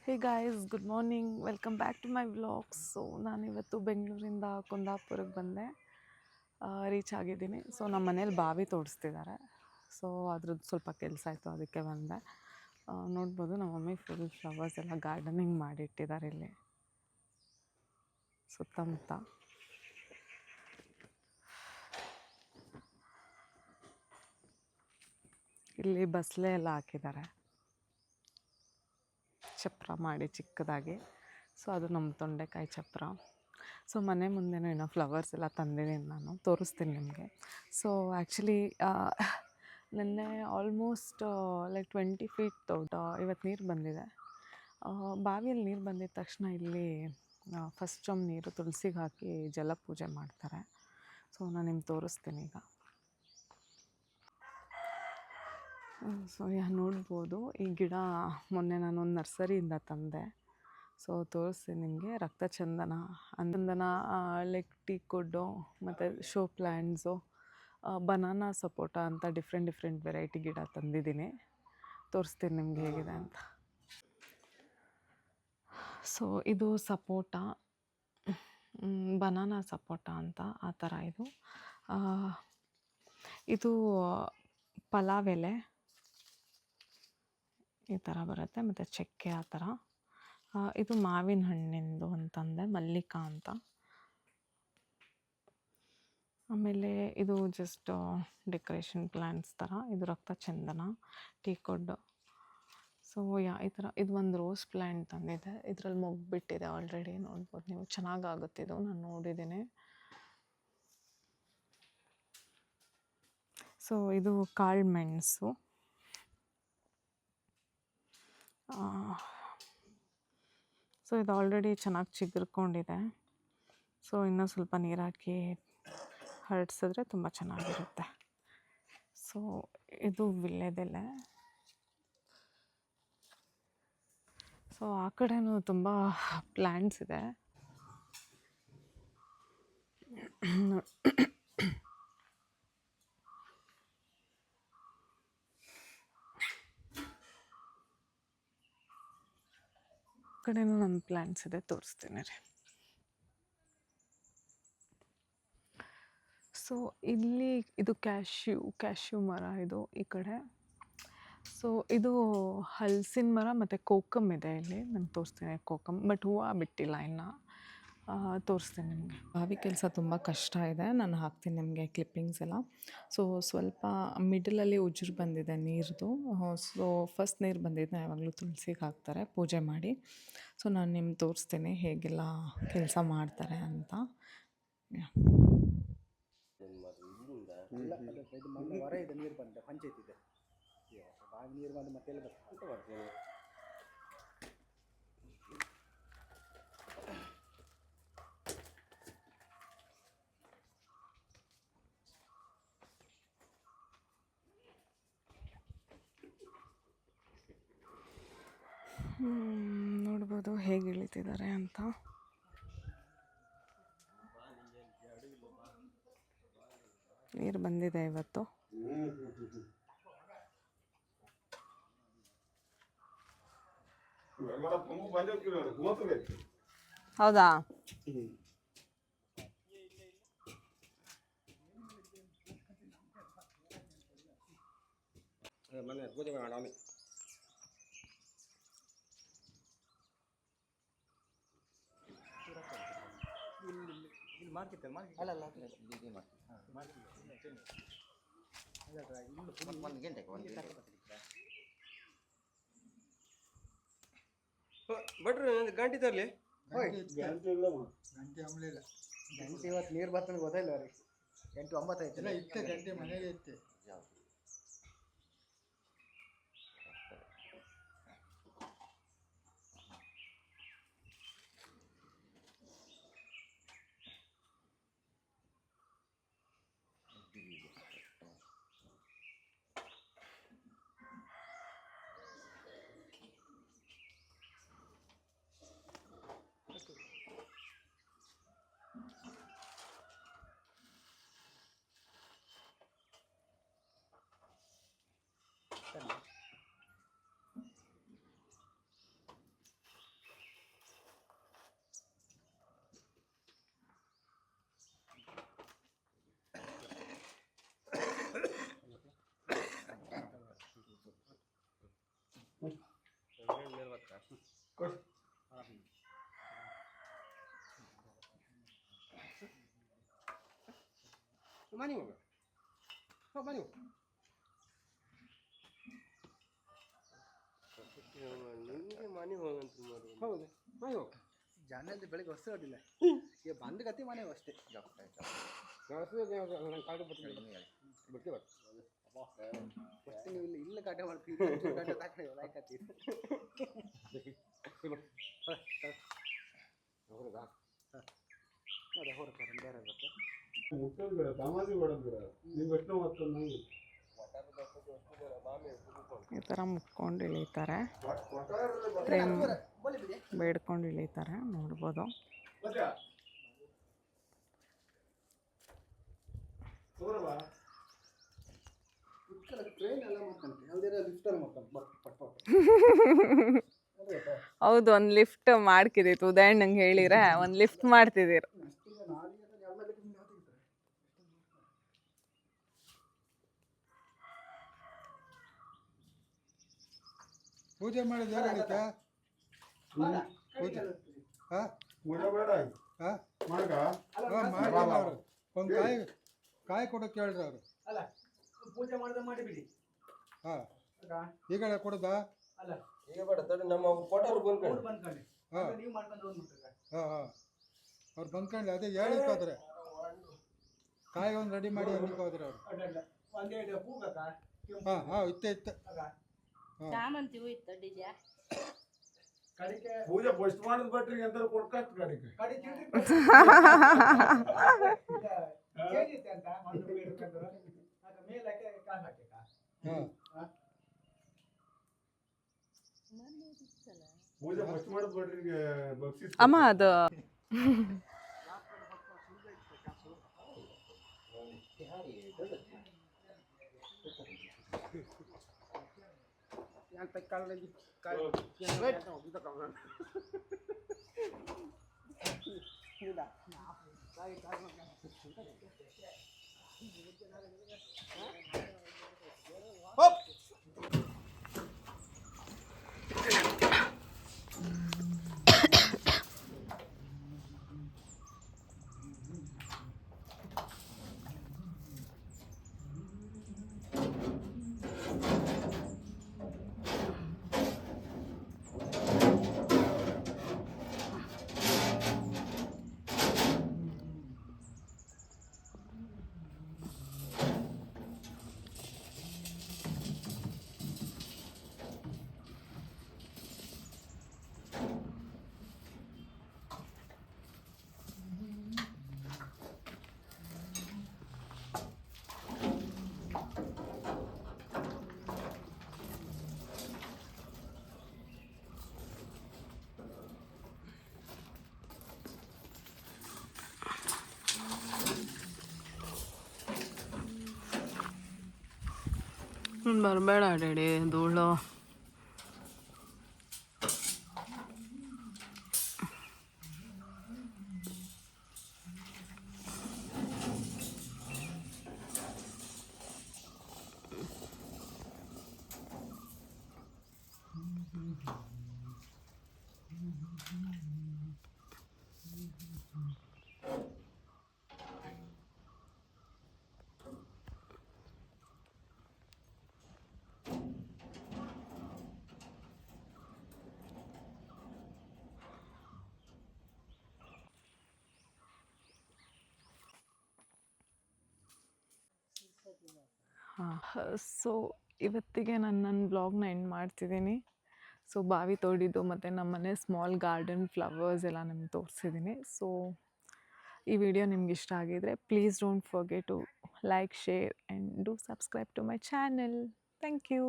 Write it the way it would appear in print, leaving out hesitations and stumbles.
Hey guys, good morning, welcome back to my vlogs. So ನಾನಿವತ್ತು ಬೆಂಗಳೂರಿಂದ ಕುಂದಾಪುರಕ್ಕೆ ಬಂದೆ, reach ಆಗಿದ್ದೀನಿ. ಸೊ ನಮ್ಮ ಮನೇಲಿ ಬಾವಿ ತೋಡಿಸ್ತಿದ್ದಾರೆ. ಸೊ ಅದ್ರದ್ದು ಸ್ವಲ್ಪ ಕೆಲಸ ಆಯಿತು, ಅದಕ್ಕೆ ಬಂದೆ. ನೋಡ್ಬೋದು ನಮ್ಮ ಮಮ್ಮಿ ಫುಲ್ ಫ್ಲವರ್ಸ್ ಎಲ್ಲ ಗಾರ್ಡನಿಂಗ್ ಮಾಡಿಟ್ಟಿದ್ದಾರೆ ಇಲ್ಲಿ ಸುತ್ತಮುತ್ತ. ಇಲ್ಲಿ ಬಸಳೆ ಎಲ್ಲ ಹಾಕಿದ್ದಾರೆ, ಚಪ್ರ ಮಾಡಿ ಚಿಕ್ಕದಾಗಿ. ಸೊ ಅದು ನಮ್ಮ ತೊಂಡೆಕಾಯಿ ಚಪ್ರ. ಸೊ ಮನೆ ಮುಂದೆನೂ ಇನ್ನೂ ಫ್ಲವರ್ಸ್ ಎಲ್ಲ ತಂದಿದ್ದೀನಿ, ನಾನು ತೋರಿಸ್ತೀನಿ ನಿಮಗೆ. ಸೊ ಆ್ಯಕ್ಚುಲಿ ನಿನ್ನೆ ಆಲ್ಮೋಸ್ಟ್ ಲೈಕ್ 20 ಫೀಟ್ ದೊಡ್ಡ ಇವತ್ತು ನೀರು ಬಂದಿದೆ. ಬಾವಿಯಲ್ಲಿ ನೀರು ಬಂದಿದ ತಕ್ಷಣ ಇಲ್ಲಿ ಫಸ್ಟ್ ಜಮ್ ನೀರು ತುಳಸಿಗೆ ಹಾಕಿ ಜಲಪೂಜೆ ಮಾಡ್ತಾರೆ. ಸೊ ನಾನು ನಿಮ್ಗೆ ತೋರಿಸ್ತೀನಿ ಈಗ. ಸೊ ನೋಡ್ಬೋದು, ಈ ಗಿಡ ಮೊನ್ನೆ ನಾನೊಂದು ನರ್ಸರಿಯಿಂದ ತಂದೆ. ಸೊ ತೋರಿಸ್ತೀನಿ ನಿಮಗೆ. ರಕ್ತಚಂದನ, ಚಂದನ, ಲೈಕ್ ಟೀ ಕುಡ್ಡು, ಮತ್ತು ಶೋ ಪ್ಲ್ಯಾಂಟ್ಸು, ಬನಾನಾ ಸಪೋಟ ಅಂತ ಡಿಫ್ರೆಂಟ್ ವೆರೈಟಿ ಗಿಡ ತಂದಿದ್ದೀನಿ. ತೋರಿಸ್ತೀನಿ ನಿಮ್ಗೆ ಹೇಗಿದೆ ಅಂತ. ಸೊ ಇದು ಸಪೋಟ, ಬನಾನಾ ಸಪೋಟ ಅಂತ ಆ ಥರ ಇದು. ಇದು ಪಲಾವ್ ಎಲೆ ಈ ಥರ ಬರುತ್ತೆ, ಮತ್ತು ಚಕ್ಕೆ ಆ ಥರ. ಇದು ಮಾವಿನ ಹಣ್ಣಿಂದು ಅಂತಂದೆ, ಮಲ್ಲಿಕಾ ಅಂತ. ಆಮೇಲೆ ಇದು ಜಸ್ಟ್ ಡೆಕೋರೇಷನ್ ಪ್ಲ್ಯಾಂಟ್ಸ್ ಥರ. ಇದು ರಕ್ತಚಂದನ, ಟೀಕೋಡ್. ಸೊ ಈ ಥರ ಇದು ಒಂದು ರೋಸ್ ಪ್ಲ್ಯಾಂಟ್ ತಂದಿದೆ. ಇದರಲ್ಲಿ ಮೊಗ್ಬಿಟ್ಟಿದೆ ಆಲ್ರೆಡಿ, ನೋಡ್ಬೋದು ನೀವು. ಚೆನ್ನಾಗಾಗುತ್ತಿದ್ದು, ನಾನು ನೋಡಿದ್ದೀನಿ. ಸೊ ಇದು ಕಾಳು ಮೆಣಸು. ಸೊ ಇದು ಆಲ್ರೆಡಿ ಚೆನ್ನಾಗಿ ಚಿಗುರ್ಕೊಂಡಿದೆ. ಸೊ ಇನ್ನೂ ಸ್ವಲ್ಪ ನೀರು ಹಾಕಿ ಹರಡಿಸಿದ್ರೆ ತುಂಬ ಚೆನ್ನಾಗಿರುತ್ತೆ. ಸೊ ಇದು ವೀಳ್ಯದೆಲೆ. ಸೊ ಆ ಕಡೆನೂ ತುಂಬ ಪ್ಲ್ಯಾಂಟ್ಸ್ ಇದೆ. ಕಡೆನೂ ನಮ್ಮ ಪ್ಲ್ಯಾಂಟ್ಸ್ ಇದೆ, ತೋರಿಸ್ತೀನಿ ರೀ. ಸೊ ಇಲ್ಲಿ ಇದು ಕ್ಯಾಶ್ಯೂ ಮರ ಇದು ಈ ಕಡೆ. ಸೊ ಇದು ಹಲಸಿನ ಮರ ಮತ್ತು ಕೋಕಮ್ ಇದೆ ಇಲ್ಲಿ. ನಾನು ತೋರಿಸ್ತೀನಿ ಕೋಕಮ್, ಬಟ್ ಹೂವು ಬಿಟ್ಟಿಲ್ಲ ಇನ್ನು. ತೋರಿಸ್ತೀನಿ ನಿಮಗೆ. ಬಾವಿ ಕೆಲಸ ತುಂಬ ಕಷ್ಟ ಇದೆ, ನಾನು ಹಾಕ್ತೀನಿ ನಿಮಗೆ ಕ್ಲಿಪ್ಪಿಂಗ್ಸ್ ಎಲ್ಲ. ಸೊ ಸ್ವಲ್ಪ ಮಿಡಲಲ್ಲಿ ಉಜ್ರು ಬಂದಿದೆ ನೀರ್ದು. ಸೊ ಫಸ್ಟ್ ನೀರು ಬಂದಿದ್ದನ್ನ ಯಾವಾಗಲೂ ತುಳಸಿಗೆ ಹಾಕ್ತಾರೆ ಪೂಜೆ ಮಾಡಿ. ಸೊ ನಾನು ನಿಮ್ಗೆ ತೋರಿಸ್ತೀನಿ ಹೇಗೆಲ್ಲ ಕೆಲಸ ಮಾಡ್ತಾರೆ ಅಂತ. ಹೊರ ಇದೆ ನೀರು ಬಂದ ಪಂಚಾಯತ್ ಇದೆ, ಬಾವಿ ನೀರು ಬಂದು ಮತ್ತೆ ಎಲ್ಲ ಬರ್ತದೆ. ನೋಡ್ಬೋದು ಹೇಗೆ ಇಳಿತಿದ್ದಾರೆ ಅಂತ. ನೀರು ಬಂದಿದೆ ಇವತ್ತು. ಹೌದಾ? ಮನೆ ಪೂಜೆ ಮಾಡೋಣ. ಇಲ್ಲಿ ಮಾರ್ಕೆಟ್ ಅಲ್ಲ ಒಂದು ಗಂಟೆಗೆ ಬಟ್ರಿ ಒಂದು ಗಂಟೆ ತರಲಿ. ಗಂಟೆ ಇವತ್ತು ನೀರು ಬರ್ತಂದು ಗೊತ್ತಾಯಿಲ್ಲ ಅವ್ರಿಗೆ. 8:09 ಇತ್ತೆ ಗಂಟೆ ಮನೆಗೆ ಇತ್ತೆ. ಮನೆ ಹೋಗ ಮನೆ ಹೋಗ ನಿಮಗೆ ಮನೆ ಹೋಗಂತ ಹೌದು ಮನೆ ಹೋಗ ಜಾನಲ್ಲಿ ಬೆಳಗ್ಗೆ ಹೊಸ ಅಡ್ಡಿಲ್ಲ ಈಗ ಬಂದ ಗತಿ ಮನೆ ಅಷ್ಟೇ ನೀವು ಇಲ್ಲ ಕಾಟ ಮಾಡ್ತೀವಿ ಕಾಟ ತಾಕಡೆ ಲಾಯ್ಕತ್ತೀವಿ ಅದೇ ಹೊರತಾರೆ ಬೇರೆ ಬರ್ತಾರೆ ತಮಾಷೆ ಮಾಡೋದು ನಿಮ್ಗೆ ಎಷ್ಟು ಹೊತ್ತು ಈ ಥರ ಮುಟ್ಕೊಂಡು ಇಳಿತಾರೆ, ಪ್ರೇಮ್ ಬೇಡ್ಕೊಂಡು ಇಳಿತಾರೆ, ನೋಡ್ಬೋದು. ಟ್ರೈನ್ ಎಲ್ಲ ಮಾಡ್ಕೊಂತೆ ಯಾವುದೇ ಲಿಫ್ಟಲ್ಲಿ ಮಾಡ್ಕೊಂಡು ಹೌದು, ಒಂದು ಲಿಫ್ಟ್ ಮಾಡ್ಕಿದಿತ್ತು ಉದಯಣ್ಣಂಗೆ ಹೇಳಿದ್ರೆ ಒಂದು ಲಿಫ್ಟ್ ಮಾಡ್ತಿದ್ದೀರ. ಪೂಜೆ ಮಾಡಿದ ಯಾರಾಗೈತೆ ಪೂಜೆ ಮಾಡ್ತಾರೆ ಅವರು. ಒಂದು ಕಾಯಿ ಕೊಡೋಕೆ ಹೇಳ್ರಿ ಅವರು. ಅಲ್ಲ ಪೂಜೆ ಮಾಡಿದ್ರೆ ಮಾಡಿಬಿಡಿ. ಹಾಂ ಈಗಲೇ ಕೊಡೋದಾ? ಅಲ್ಲ ಈಗ ಬೇಡ ತಡಿ, ನಮ್ಮ ಕೊಟ್ಟವ್ರು ಬಂದ್ಕೊಂಡು ಬಂದ್ಕೊಳ್ಳಿ. ಹಾಂ ನೀವು ಮಾಡ್ಕೊಂಡು ಹೋಗ್ಬಿಟ್ರೆ ಹಾಂ ಹಾಂ ಅವ್ರು ಬಂದ್ಕೊಂಡು ಅದೇ ಹೇಳಿಕ್ಕೋದ್ರೆ ಕಾಯಿ ಒಂದು ರೆಡಿ ಮಾಡಿ ಅನ್ಕೋದ್ರೆ ಅವರು. ಒಂದೆರಡು ಹೂ ಬೇಕಾ? ಹಾಂ ಹಾಂ ಇತ್ತೆ ಹಾಂ ಶಾಮಂತಿ ಹೂ ಇತ್ತು ಡಿಜೆ ಕಡಿಕೆ ಪೂಜೆ ಫಸ್ಟ್ ಮಾಡಿದ ಬಟ್ರಿಗೆ ಎಂತ ಕೊಡ್ಕತ್ ಕಡೆಗೆ ಕಡಿಕೆ ಏನಿತ್ತೆ ಅಂತ ಒಂದು ಬೇಡ್ಕೊಂಡ್ರು ಅದ ಮೇಲಕ್ಕೆ ಕಾಲು ಹಾಕಿಕ. ಹಾಂ ಪೂಜೆ ಫಸ್ಟ್ ಮಾಡಿದ ಬಟ್ರಿಗೆ ಬಕ್ಷಿಸ್ ಅಮ್ಮ ಅದು yang tekal lagi kayu ಬರಬೇಡ ಡ್ಯಾಡಿ, ಧೂಳು. ಸೊ ಇವತ್ತಿಗೆ ನಾನು ನನ್ನ ಬ್ಲಾಗ್ನ ಎಂಡ್ ಮಾಡ್ತಿದ್ದೀನಿ. ಸೊ ಬಾವಿ ತೋಡಿದ್ದು ಮತ್ತು ನಮ್ಮನೆ ಸ್ಮಾಲ್ ಗಾರ್ಡನ್ ಫ್ಲವರ್ಸ್ ಎಲ್ಲ ನಿಮ್ಗೆ ತೋರಿಸಿದ್ದೀನಿ. ಸೊ ಈ ವಿಡಿಯೋ ನಿಮ್ಗೆ ಇಷ್ಟ ಆಗಿದರೆ please don't forget to like, share and do subscribe to my channel. Thank you.